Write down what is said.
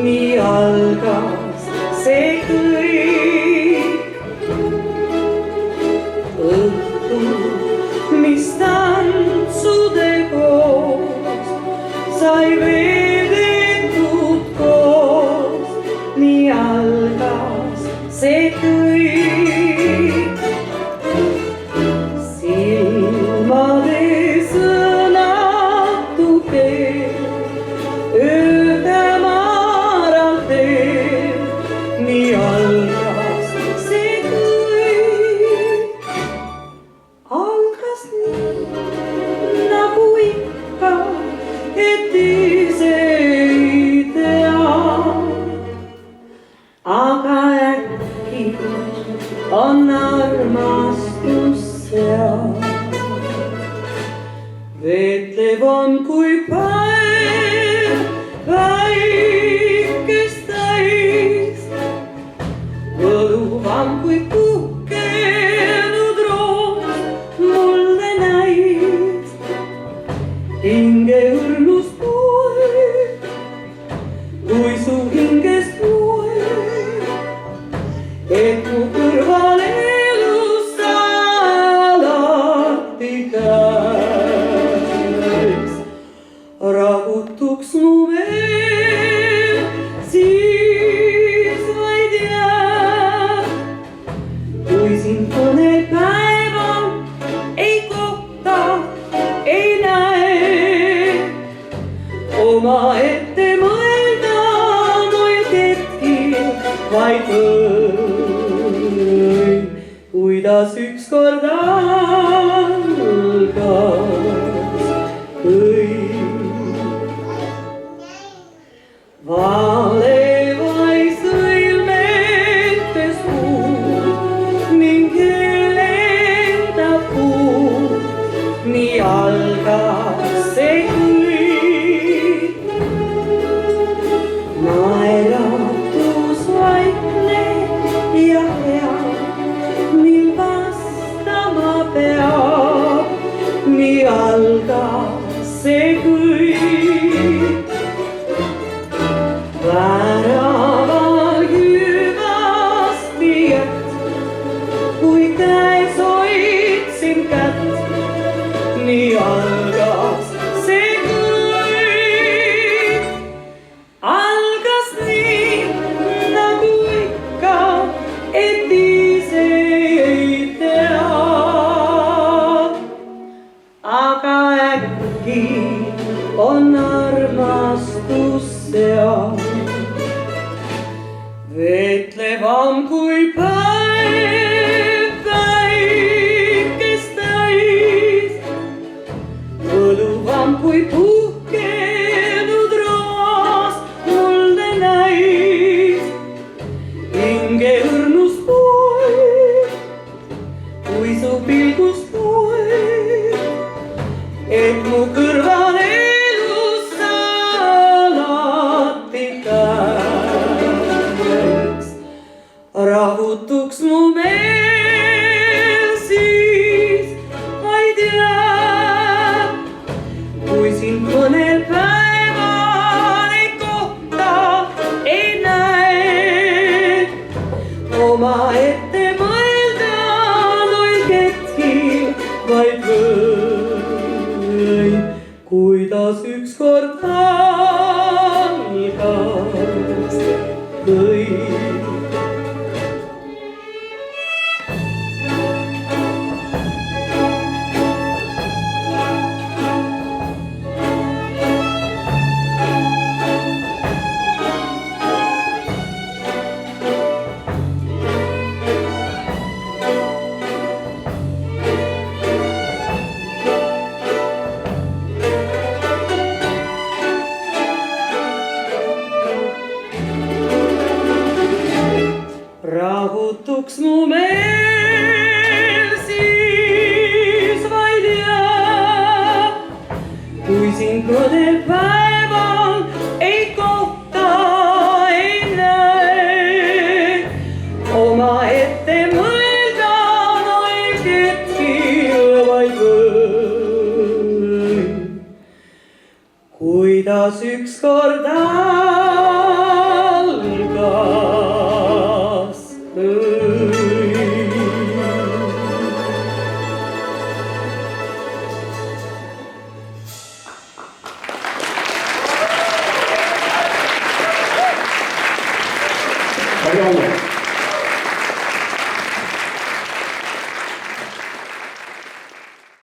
nii algas see kõik. Õhtu, mis tantsude koos sai veedetud koos, nii algas see kõik. Silmade sõnatu keel, ööde maral teel, nii algas see kõik. Algas nii, nagu ikka, et ise ei tea. Aga äkki on armastus seal. Veetlev on kui päev, päikest täis, võluvam kui puhkenud roos mulle näis. Hinge õrnus poeg, kui su hingest loeb, et mu kõrval elus alati käis. Rahutuks mu meel siis vaid jääb, kui sind mõnel päeval ei kohta, ei näe. Omaette mõelda noil hetkil vaid võin, kuidas ükskord algas kõik. Valevai sõilmetes puud ning helendab puud, nii algas see kõik. Naeratus vaikne ja hea, mil vastama peab, nii algas see kõik. Väraval hüvasti jät, kui käes hoidsin kätt, nii algas see kõik. Algas nii, nagu ikka, et ise ei tea. Aga äkki on armastus seal. Veetlevam kui päev, päikest täis, võluvam kui puhkenud roos mulle näis. Hinge õrnus poeg, kui su pilgust loeb, et mu kõrval elus alati käis. Rahutuks mu meel siis vaid jääb, kui sind mõnel päeval ei kohta, ei näe. Omaette mõelda noil hetkil vaid võin, kuidas ükskord algas kõik. Rahutuks mu meel siis vaid jääb, kui sind mõnel päeval ei kohta, ei näe. Omaette mõelda noil hetkil vaid võin, kuidas ükskord Israel.